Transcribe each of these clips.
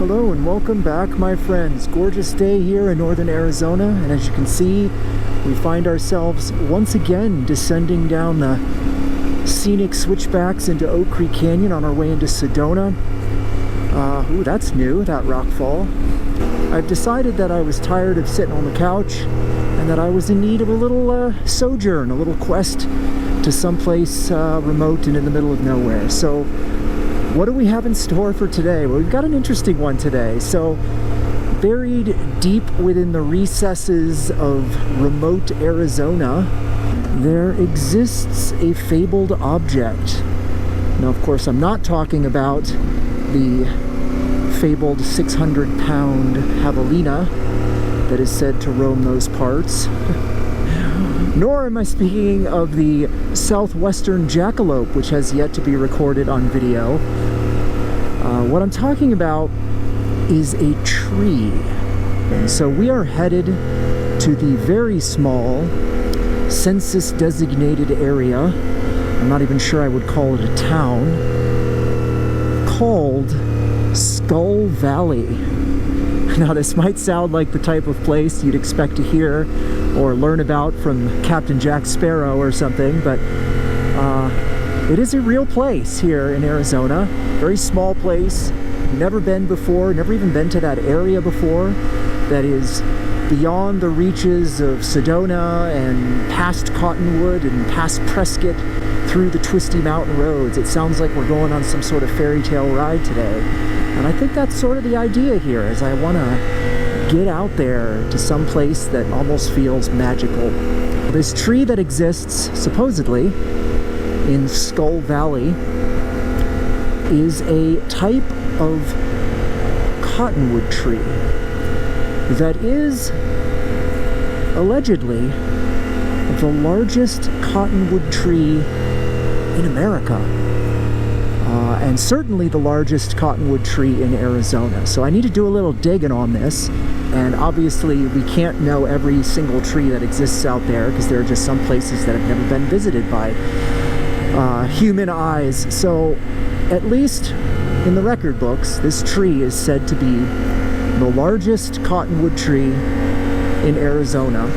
Hello and welcome back, my friends. Gorgeous day here in northern Arizona, and as you can see, we find ourselves once again descending down the scenic switchbacks into Oak Creek Canyon on our way into Sedona. Ooh, that's new, that rockfall. I've decided that I was tired of sitting on the couch and that I was in need of a little sojourn, a little quest to someplace remote and in the middle of nowhere. So what do we have in store for today? Well, we've got an interesting one today. So, buried deep within the recesses of remote Arizona, there exists a fabled object. Now, of course, I'm not talking about the fabled 600-pound javelina that is said to roam those parts. Nor am I speaking of the southwestern jackalope, which has yet to be recorded on video. What I'm talking about is a tree. And so we are headed to the very small census-designated area, I'm not even sure I would call it a town, called Skull Valley. Now, this might sound like the type of place you'd expect to hear or learn about from Captain Jack Sparrow or something, but it is a real place here in Arizona. Very small place. Never been before, never even been to that area before. That is beyond the reaches of Sedona and past Cottonwood and past Prescott through the twisty mountain roads. It sounds like we're going on some sort of fairy tale ride today. And I think that's sort of the idea here, is I want to get out there to some place that almost feels magical. This tree that exists, supposedly, in Skull Valley is a type of cottonwood tree that is allegedly the largest cottonwood tree in America. And certainly the largest cottonwood tree in Arizona. So I need to do a little digging on this, and obviously we can't know every single tree that exists out there because there are just some places that have never been visited by human eyes. So at least in the record books, this tree is said to be the largest cottonwood tree in Arizona.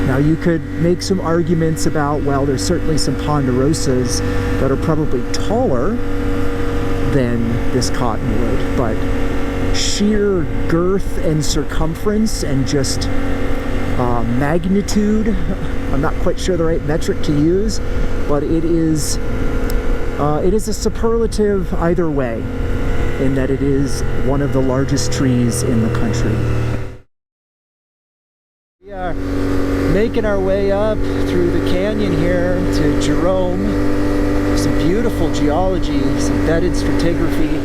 Now, you could make some arguments about, well, there's certainly some ponderosas that are probably taller than this cottonwood, but sheer girth and circumference and just magnitude, I'm not quite sure the right metric to use, but it is a superlative either way, in that it is one of the largest trees in the country. We are making our way up through the canyon here to Jerome. Some beautiful geology, some bedded stratigraphy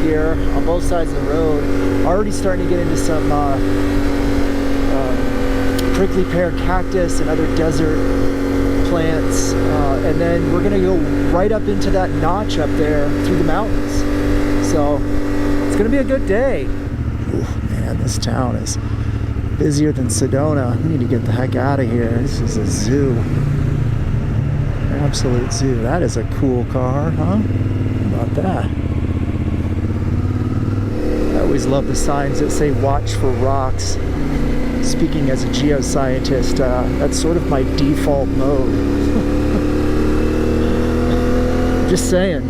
here on both sides of the road. Already starting to get into some prickly pear cactus and other desert plants, and then we're gonna go right up into that notch up there through the mountains. So it's gonna be a good day. Ooh, man, this town is busier than Sedona. We need to get the heck out of here. This is a zoo. Absolute zoo. That is a cool car, huh? How about that? I always love the signs that say watch for rocks. Speaking as a geoscientist, that's sort of my default mode. Just saying.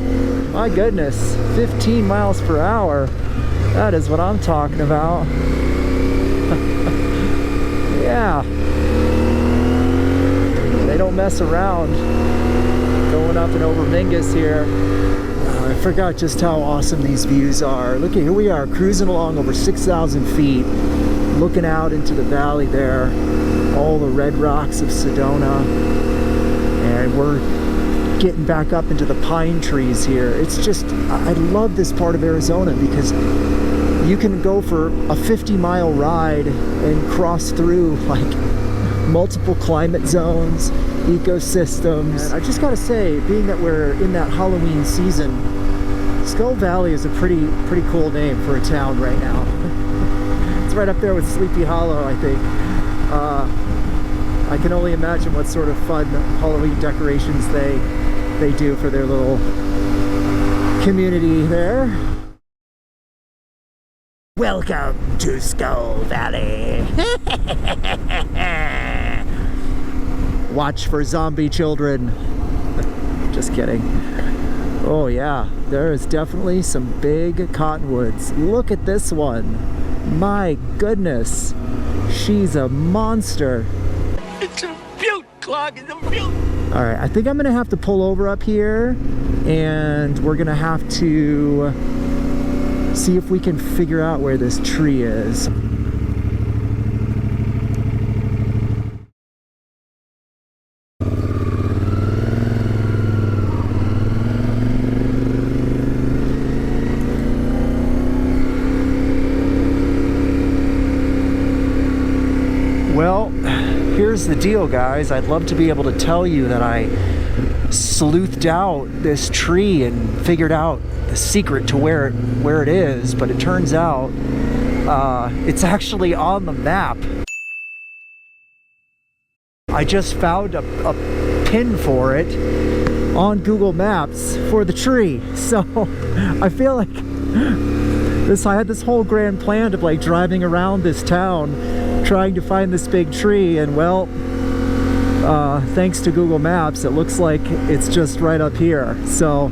My goodness, 15 miles per hour. That is what I'm talking about. Yeah. They don't mess around going up and over Mingus here. I forgot just how awesome these views are. Look at, here we are cruising along over 6,000 feet, looking out into the valley there, all the red rocks of Sedona, and we're getting back up into the pine trees here. It's just, I love this part of Arizona because you can go for a 50-mile ride and cross through like multiple climate zones, ecosystems. And I just gotta say, being that we're in that Halloween season, Skull Valley is a pretty cool name for a town right now. It's right up there with Sleepy Hollow, I think. I can only imagine what sort of fun Halloween decorations they do for their little community there. Welcome to Skull Valley. Watch for zombie children. Just kidding. Oh yeah, there is definitely some big cottonwoods. Look at this one. My goodness. She's a monster. It's a beaut, Clog, it's a beaut. Alright, I think I'm gonna have to pull over up here and we're gonna have to see if we can figure out where this tree is. Well, here's the deal, guys. I'd love to be able to tell you that I sleuthed out this tree and figured out the secret to where it is, but it turns out it's actually on the map. I just found a pin for it on Google Maps for the tree. So I feel like I had this whole grand plan of like driving around this town trying to find this big tree, and well, thanks to Google Maps, it looks like it's just right up here. So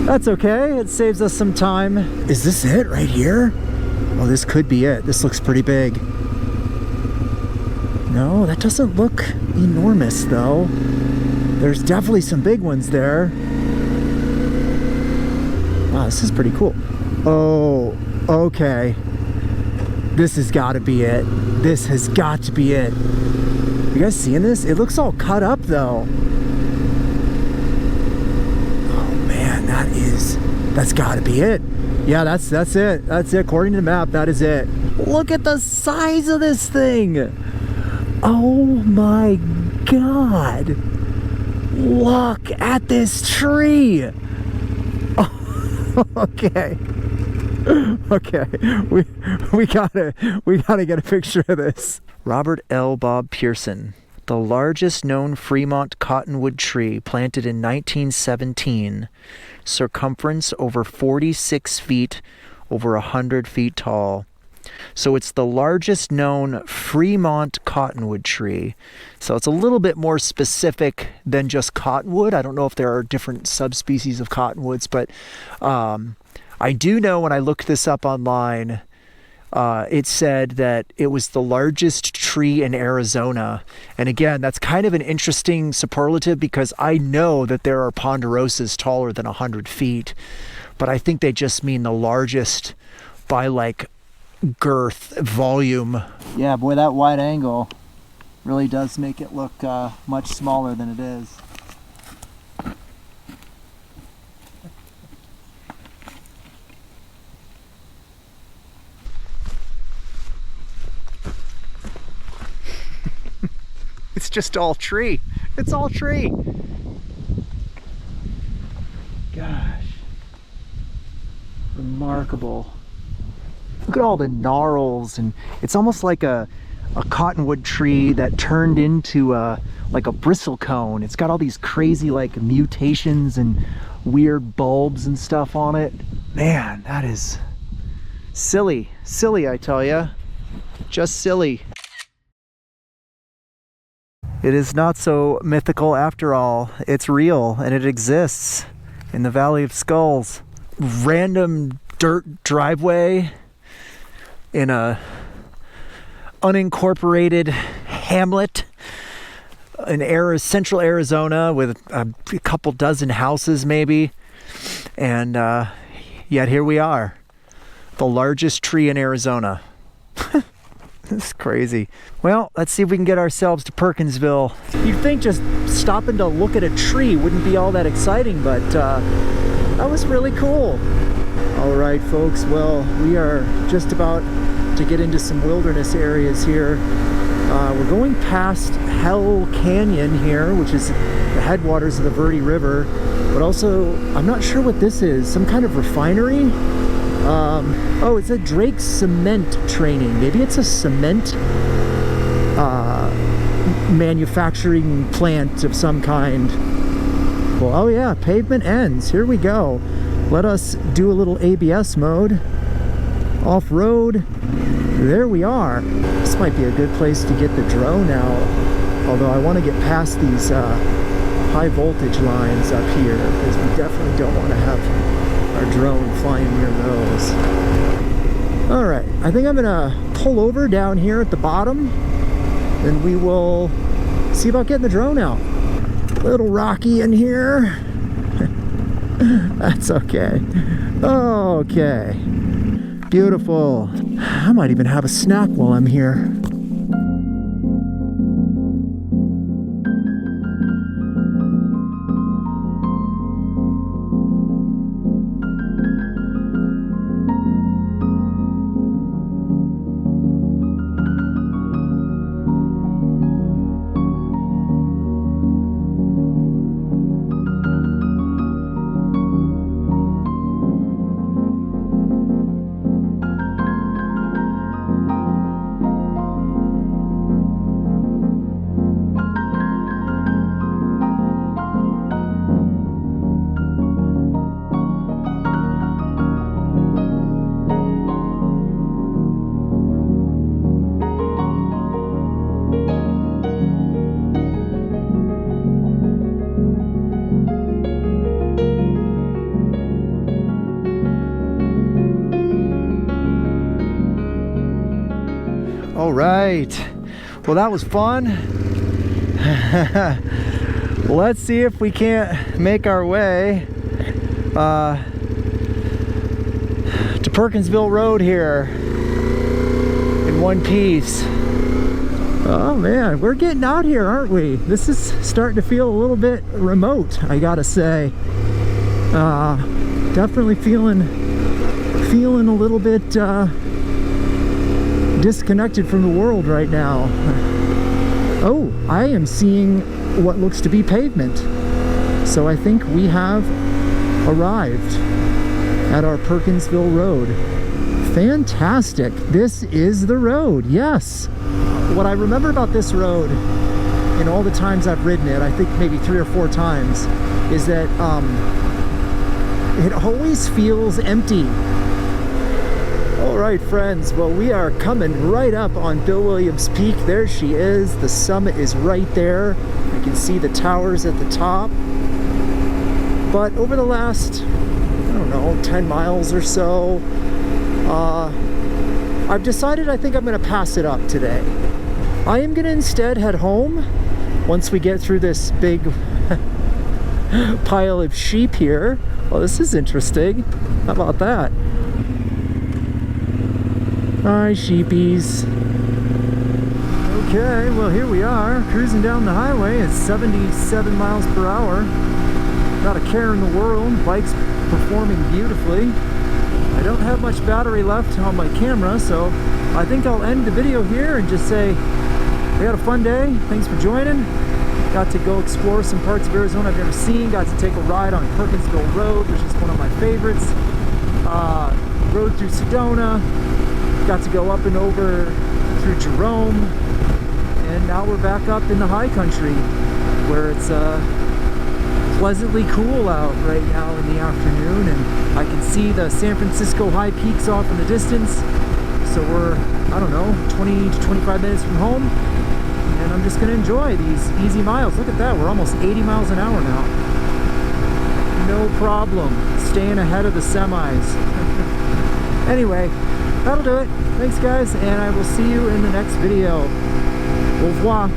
that's okay, it saves us some time. Is this it right here? Oh, this could be it. This looks pretty big. No, that doesn't look enormous though. There's definitely some big ones there. Wow, this is pretty cool. Oh, okay. This has got to be it. This has got to be it. You guys seeing this? It looks all cut up though. Oh man, that's got to be it. Yeah, that's it. That's it. According to the map, that is it. Look at the size of this thing. Oh my God. Look at this tree. Oh, okay. Okay, we gotta get a picture of this. Robert L. Bob Pearson, the largest known Fremont cottonwood tree planted in 1917, circumference over 46 feet, over 100 feet tall. So it's the largest known Fremont cottonwood tree. So it's a little bit more specific than just cottonwood. I don't know if there are different subspecies of cottonwoods, but I do know when I looked this up online, it said that it was the largest tree in Arizona. And again, that's kind of an interesting superlative because I know that there are ponderosas taller than 100 feet, but I think they just mean the largest by like girth, volume. Yeah, boy, that wide angle really does make it look much smaller than it is. It's just all tree. It's all tree. Gosh. Remarkable. Look at all the gnarls, and it's almost like a cottonwood tree that turned into like a bristle cone. It's got all these crazy like mutations and weird bulbs and stuff on it. Man, that is silly. Silly, I tell ya. Just silly. It is not so mythical after all. It's real and it exists in the Valley of Skulls. Random dirt driveway in a unincorporated hamlet in central Arizona with a couple dozen houses maybe. And yet here we are, the largest tree in Arizona. This is crazy. Well, let's see if we can get ourselves to Perkinsville. You'd think just stopping to look at a tree wouldn't be all that exciting, but that was really cool. All right, folks. Well, we are just about to get into some wilderness areas here. We're going past Hell Canyon here, which is the headwaters of the Verde River, but also, I'm not sure what this is. Some kind of refinery? Oh, it's a Drake cement training. Maybe it's a cement manufacturing plant of some kind. Well, oh yeah, pavement ends. Here we go. Let us do a little ABS mode. off-road. There we are. This might be a good place to get the drone out, although I want to get past these high voltage lines up here, because we definitely don't want to have our drone flying near those. Alright, I think I'm gonna pull over down here at the bottom, and we will see about getting the drone out. A little rocky in here. That's okay. Okay. Beautiful. I might even have a snack while I'm here. All right, well, that was fun. Let's see if we can't make our way to Perkinsville Road here in one piece. Oh man, we're getting out here, aren't we? This is starting to feel a little bit remote, I gotta say. Definitely feeling a little bit disconnected from the world right now. Oh, I am seeing what looks to be pavement. So I think we have arrived at our Perkinsville Road. Fantastic. This is the road, yes. What I remember about this road, in all the times I've ridden it, I think maybe 3 or 4 times, is that it always feels empty. All right, friends, well, we are coming right up on Bill Williams Peak. There she is. The summit is right there. You can see the towers at the top. But over the last, I don't know, 10 miles or so, I've decided I think I'm going to pass it up today. I am going to instead head home once we get through this big pile of sheep here. Well, this is interesting. How about that? Hi, sheepies. Okay, well, here we are, cruising down the highway at 77 miles per hour. Not a care in the world. Bike's performing beautifully. I don't have much battery left on my camera, so I think I'll end the video here and just say we had a fun day. Thanks for joining. Got to go explore some parts of Arizona I've never seen. Got to take a ride on Perkinsville Road, which is one of my favorites. Rode through Sedona. Got to go up and over through Jerome, and now we're back up in the high country where it's pleasantly cool out right now in the afternoon, and I can see the San Francisco high peaks off in the distance. So we're, I don't know, 20 to 25 minutes from home, and I'm just gonna enjoy these easy miles. Look at that, we're almost 80 miles an hour now. No problem, staying ahead of the semis. Anyway, that'll do it. Thanks, guys, and I will see you in the next video. Au revoir.